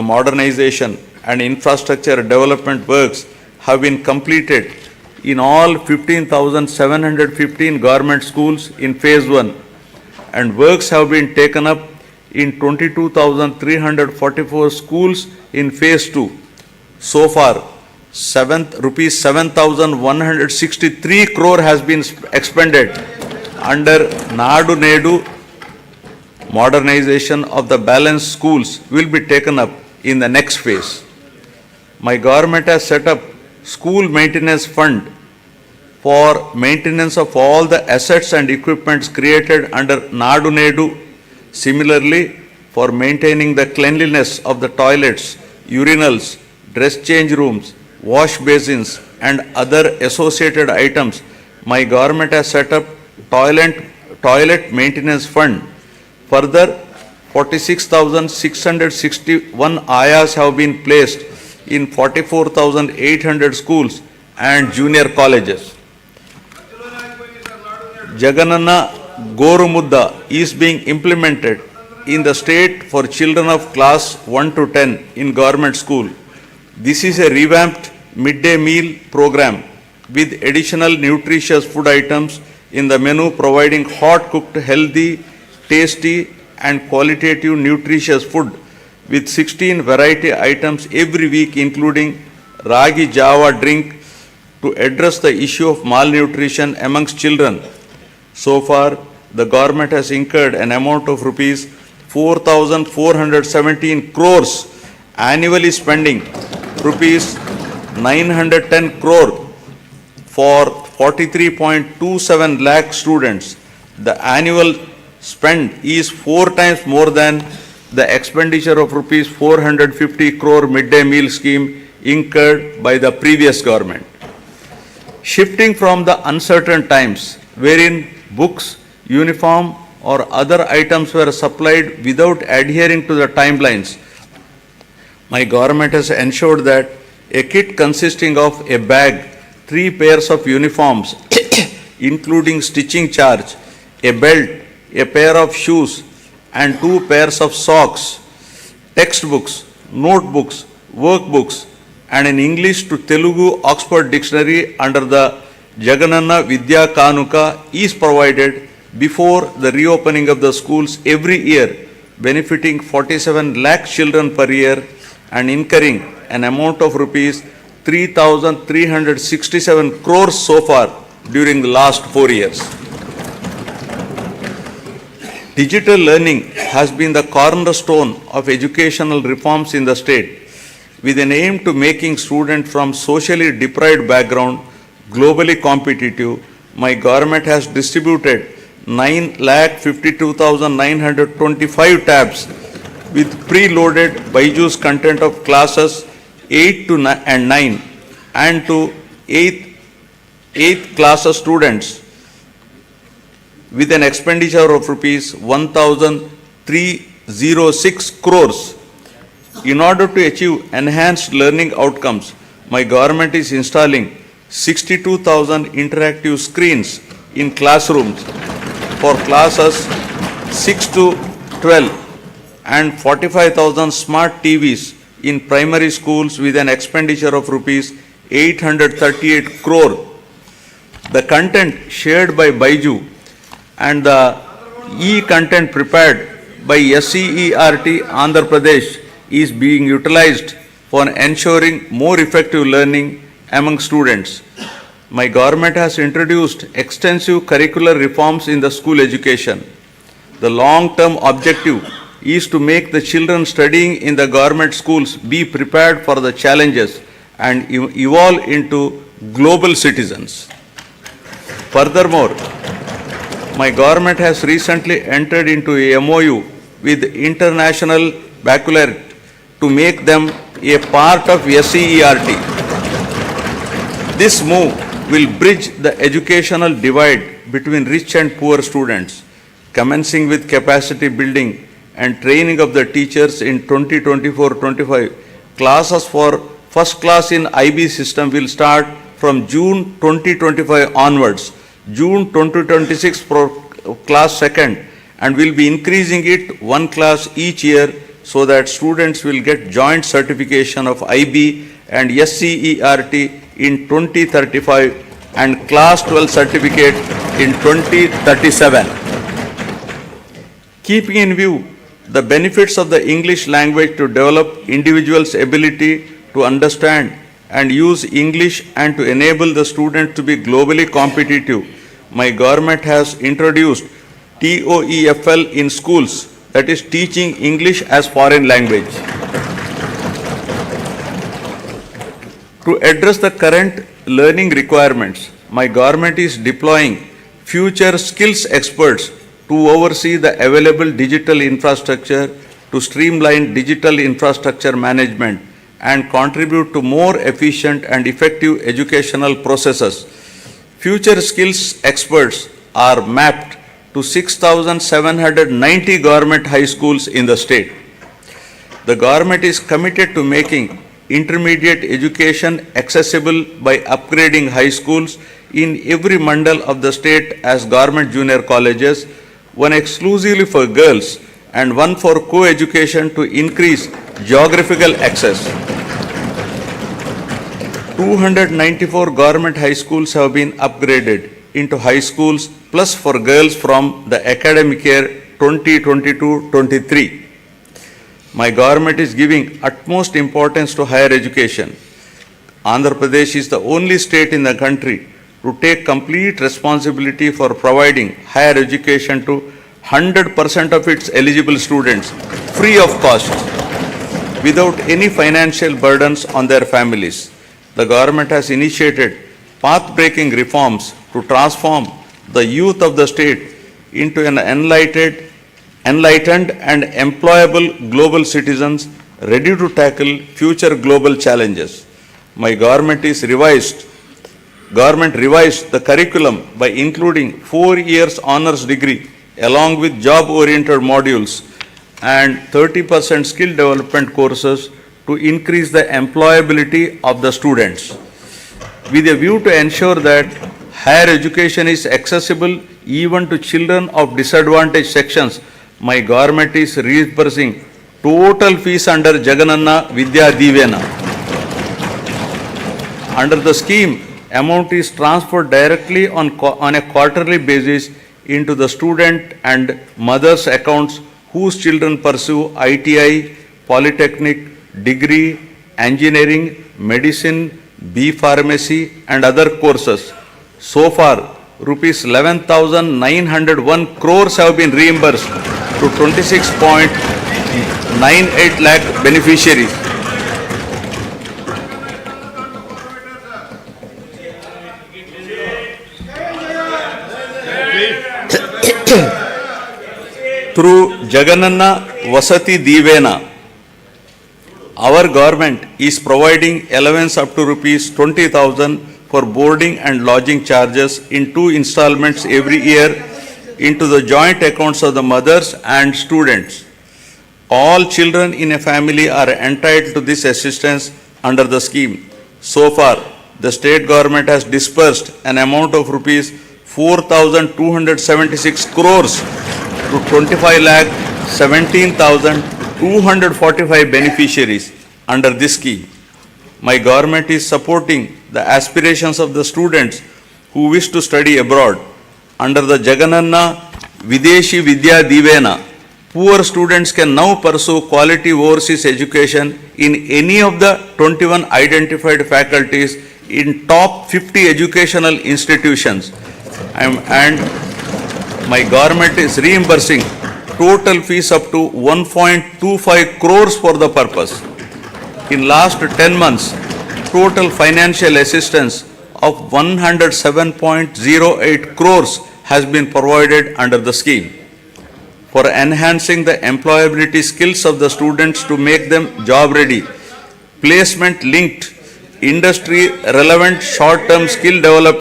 modernization and infrastructure development works have been completed in all 15,715 government schools in phase 1, and works have been taken up in 22,344 schools in phase 2. So far, rupees 7,163 crore has been expended under Nadu Nedu. Modernization of the balanced schools will be taken up in the next phase. My government has set up school maintenance fund for maintenance of all the assets and equipments created under Nadu Nedu. Similarly, for maintaining the cleanliness of the toilets, urinals, dress change rooms, wash basins and other associated items, my government has set up toilet maintenance fund. Further, 46,661 ayahs have been placed in 44,800 schools and junior colleges. Jagananna Gorumudda is being implemented in the state for children of class 1 to 10 in government school. This is a revamped midday meal program with additional nutritious food items in the menu, providing hot cooked, healthy, tasty and qualitative nutritious food with 16 variety items every week, including Ragi Java drink to address the issue of malnutrition amongst children. So far, the government has incurred an amount of rupees 4,417 crores, annually spending rupees 910 crore for 43.27 lakh students. The annual spend is 4 times more than the expenditure of rupees 450 crore midday meal scheme incurred by the previous government. Shifting from the uncertain times wherein books, uniform or other items were supplied without adhering to the timelines, my government has ensured that a kit consisting of a bag, 3 pairs of uniforms including stitching charge, a belt, a pair of shoes and 2 pairs of socks, textbooks, notebooks, workbooks and an English to Telugu Oxford Dictionary under the Jagananna Vidya Kanuka is provided before the reopening of the schools every year, benefiting 47 lakh children per year and incurring an amount of rupees 3,367 crores so far during the last 4 years. Digital learning has been the cornerstone of educational reforms in the state, with an aim to making students from socially deprived background globally competitive. My government has distributed 9,52,925 tabs with preloaded Byju's content of classes 8 to 9 and to 8th class students, with an expenditure of rupees 1,306 crores. In order to achieve enhanced learning outcomes, my government is installing 62,000 interactive screens in classrooms for classes 6 to 12 and 45,000 smart TVs in primary schools with an expenditure of rupees 838 crore. The content shared by Byju and the e-content prepared by SCERT Andhra Pradesh is being utilized for ensuring more effective learning among students. My government has introduced extensive curricular reforms in the school education. The long-term objective is to make the children studying in the government schools be prepared for the challenges and evolve into global citizens. Furthermore, my government has recently entered into a MOU with International Baccalaureate to make them a part of SCERT. This move will bridge the educational divide between rich and poor students, commencing with capacity building and training of the teachers in 2024-25. Classes for first class in IB system will start from June 2025 onwards, June 2026 for class second, and will be increasing it 1 class each year so that students will get joint certification of IB and SCERT in 2035 and Class 12 certificate in 2037. Keeping in view the benefits of the English language to develop individuals' ability to understand and use English and to enable the student to be globally competitive, my government has introduced TOEFL in schools, that is teaching English as foreign language. To address the current learning requirements, my government is deploying future skills experts to oversee the available digital infrastructure to streamline digital infrastructure management and contribute to more efficient and effective educational processes. Future skills experts are mapped to 6,790 government high schools in the state. The government is committed to making intermediate education accessible by upgrading high schools in every mandal of the state as government junior colleges, one exclusively for girls and one for co-education to increase geographical access. 294 government high schools have been upgraded into high schools plus for girls from the academic year 2022-23. My government is giving utmost importance to higher education. Andhra Pradesh is the only state in the country to take complete responsibility for providing higher education to 100% of its eligible students free of cost without any financial burdens on their families. The government has initiated path-breaking reforms to transform the youth of the state into an enlightened and employable global citizens ready to tackle future global challenges. My government revised the curriculum by including 4 years honors degree along with job-oriented modules and 30% skill development courses to increase the employability of the students. With a view to ensure that higher education is accessible even to children of disadvantaged sections, my government is reimbursing total fees under Jagananna Vidya Divena. Under the scheme, amount is transferred directly on a quarterly basis into the student and mother's accounts whose children pursue ITI, polytechnic, degree, engineering, medicine, B pharmacy and other courses. So far, rupees 11,901 crores have been reimbursed to 26.98 lakh beneficiaries. Through Jagananna Vasati Divena, our government is providing allowance up to rupees 20,000 for boarding and lodging charges in 2 installments every year into the joint accounts of the mothers and students. All children in a family are entitled to this assistance under the scheme. So far, the state government has disbursed an amount of rupees 4,276 crores to 25,17,245 beneficiaries under this scheme. My government is supporting the aspirations of the students who wish to study abroad. Under the Jagananna Videshi Vidya Divena, poor students can now pursue quality overseas education in any of the 21 identified faculties in top 50 educational institutions. And my government is reimbursing total fees up to 1.25 crores for the purpose. In last 10 months, total financial assistance of 107.08 crores has been provided under the scheme. For enhancing the employability skills of the students to make them job ready, placement linked industry relevant short term skill development